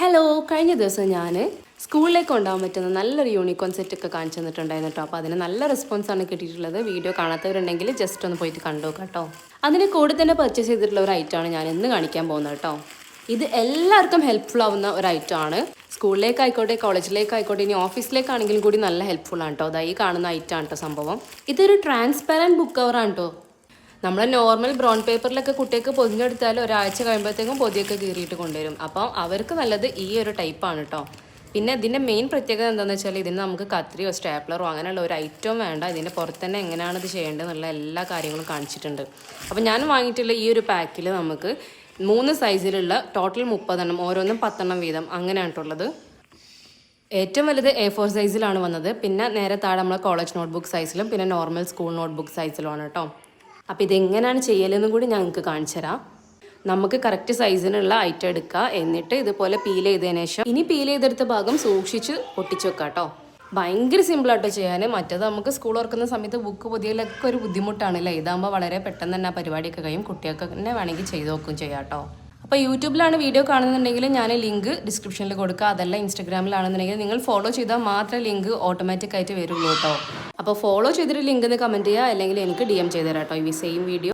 Hello, കഴിഞ്ഞ ദിവസം ഞാൻ സ്കൂളിലേക്ക് കൊണ്ടുപോകാൻ പറ്റുന്ന നല്ലൊരു യൂണിക്കോൺ സെറ്റൊക്കെ കാണിച്ചു തന്നിട്ടുണ്ടായിരുന്നു കേട്ടോ. അപ്പോൾ അതിന് നല്ല റെസ്പോൺസാണ് കിട്ടിയിട്ടുള്ളത്. വീഡിയോ കാണാത്തവരുണ്ടെങ്കിൽ ജസ്റ്റ് ഒന്ന് പോയിട്ട് കണ്ടു കേട്ടോ. അതിന് കൂടെ തന്നെ പർച്ചേസ് ചെയ്തിട്ടുള്ള ഒരു ഐറ്റമാണ് ഞാൻ ഇന്ന് കാണിക്കാൻ പോകുന്നത് കേട്ടോ. ഇത് എല്ലാവർക്കും ഹെൽപ്ഫുൾ ആവുന്ന ഒരു ഐറ്റമാണ്. സ്കൂളിലേക്കായിക്കോട്ടെ, കോളേജിലേക്കായിക്കോട്ടെ, ഇനി ഓഫീസിലേക്കാണെങ്കിലും കൂടി നല്ല ഹെൽപ്ഫുൾ ആണ് കേട്ടോ. അതായി കാണുന്ന ഐറ്റമാണ് കേട്ടോ സംഭവം. ഇതൊരു ട്രാൻസ്പെറൻറ്റ് ബുക്ക് കവറാണ് കേട്ടോ. നമ്മൾ നോർമൽ ബ്രൗൺ പേപ്പറിലൊക്കെ കുട്ടികൾക്ക് പൊതിഞ്ഞെടുത്താൽ ഒരാഴ്ച കഴിയുമ്പോഴത്തേക്കും പൊതിയൊക്കെ കീറിയിട്ട് കൊണ്ടുവരും. അപ്പോൾ അവർക്ക് നല്ലത് ഈ ഒരു ടൈപ്പാണ് കേട്ടോ. പിന്നെ ഇതിൻ്റെ മെയിൻ പ്രത്യേകത എന്താണെന്ന് വെച്ചാൽ ഇതിന് നമുക്ക് കത്രിയോ സ്റ്റാപ്ലറോ അങ്ങനെയുള്ള ഒരു ഐറ്റവും വേണ്ട. ഇതിൻ്റെ പുറത്ത് തന്നെ എങ്ങനെയാണ് ഇത് ചെയ്യേണ്ടതെന്നുള്ള എല്ലാ കാര്യങ്ങളും കാണിച്ചിട്ടുണ്ട്. അപ്പോൾ ഞാൻ വാങ്ങിയിട്ടുള്ള ഈ ഒരു പാക്കിൽ നമുക്ക് 3 സൈസിലുള്ള ടോട്ടൽ 30 എണ്ണം, ഓരോന്നും 10 എണ്ണം വീതം അങ്ങനെയാണ് കേട്ടുള്ളത്. ഏറ്റവും വലുത് A4 സൈസിലാണ് വന്നത്. പിന്നെ നേരെ താഴെ നമ്മൾ കോളേജ് നോട്ട്ബുക്ക് സൈസിലും പിന്നെ നോർമൽ സ്കൂൾ നോട്ട്ബുക്ക് സൈസിലുമാണ് കേട്ടോ. അപ്പോൾ ഇതെങ്ങനെയാണ് ചെയ്യലെന്നും കൂടി ഞങ്ങൾക്ക് കാണിച്ചു തരാം. നമുക്ക് കറക്റ്റ് സൈസിനുള്ള ഐറ്റം എടുക്കുക. എന്നിട്ട് ഇതുപോലെ പീൽ ചെയ്തതിന് ശേഷം ഇനി പീൽ ചെയ്തെടുത്ത ഭാഗം സൂക്ഷിച്ച് പൊട്ടിച്ച് വെക്കുക കേട്ടോ. ഭയങ്കര സിമ്പിളായിട്ട് ചെയ്യാൻ. മറ്റേത് നമുക്ക് സ്കൂൾ തുറക്കുന്ന സമയത്ത് ബുക്ക് പൊതിയലൊക്കെ ഒരു ബുദ്ധിമുട്ടാണല്ലേ. ഇതാകുമ്പോൾ വളരെ പെട്ടെന്ന് തന്നെ ആ പരിപാടിയൊക്കെ കഴിയും. കുട്ടികൾക്ക് തന്നെ വേണമെങ്കിൽ ചെയ്ത് നോക്കും ചെയ്യാം കേട്ടോ. അപ്പോൾ യൂട്യൂബിലാണ് വീഡിയോ കാണുന്നുണ്ടെങ്കിൽ ഞാൻ ലിങ്ക് ഡിസ്ക്രിപ്ഷനിൽ കൊടുക്കുക. അതല്ല ഇൻസ്റ്റാഗ്രാമിലാണെന്നുണ്ടെങ്കിൽ നിങ്ങൾ ഫോളോ ചെയ്താൽ മാത്രമേ ലിങ്ക് ഓട്ടോമാറ്റിക്കായിട്ട് വരുള്ളൂ കേട്ടോ. അപ്പോൾ ഫോളോ ചെയ്തിട്ട് ലിങ്ക് എന്ന് കമൻറ്റ് ചെയ്യുക, അല്ലെങ്കിൽ എനിക്ക് DM ചെയ്ത് തരാം കേട്ടോ ഈ സെയിം വീഡിയോ.